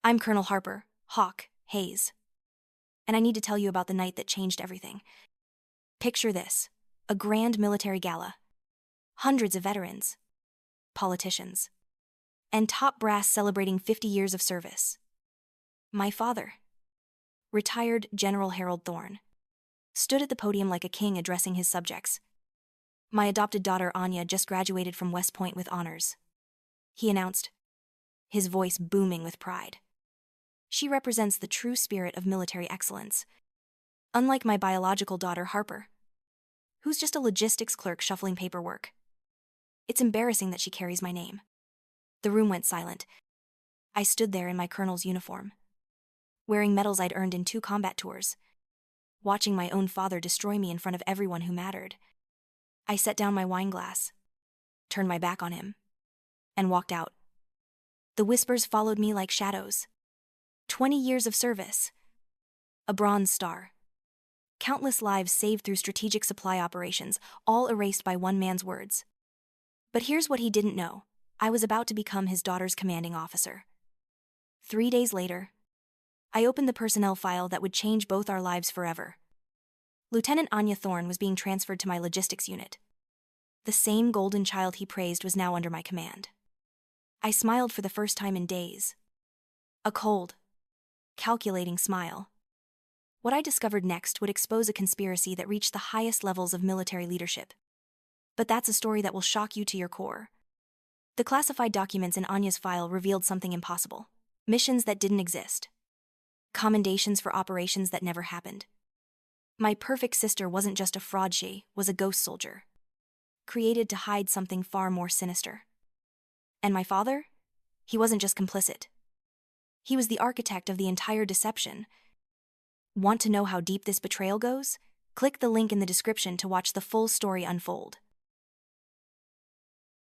I'm Colonel Harper, Hawk, Hayes, and I need to tell you about the night that changed everything. Picture this: a grand military gala, hundreds of veterans, politicians, and top brass celebrating 50 years of service. My father, retired General Harold Thorne, stood at the podium like a king addressing his subjects. My adopted daughter Anya just graduated from West Point with honors. He announced, his voice booming with pride. She represents the true spirit of military excellence, unlike my biological daughter Harper, who's just a logistics clerk shuffling paperwork. It's embarrassing that she carries my name. The room went silent. I stood there in my colonel's uniform, wearing medals I'd earned in 2 combat tours, watching my own father destroy me in front of everyone who mattered. I set down my wine glass, turned my back on him, and walked out. The whispers followed me like shadows. 20 years of service, a Bronze Star, countless lives saved through strategic supply operations, all erased by one man's words. But here's what he didn't know: I was about to become his daughter's commanding officer. 3 days later, I opened the personnel file that would change both our lives forever. Lieutenant Anya Thorne was being transferred to my logistics unit. The same golden child he praised was now under my command. I smiled for the first time in days. A cold, calculating smile. What I discovered next would expose a conspiracy that reached the highest levels of military leadership. But that's a story that will shock you to your core. The classified documents in Anya's file revealed something impossible: missions that didn't exist, commendations for operations that never happened. My perfect sister wasn't just a fraud, she was a ghost soldier, created to hide something far more sinister. And my father? He wasn't just complicit. He was the architect of the entire deception. Want to know how deep this betrayal goes? Click the link in the description to watch the full story unfold.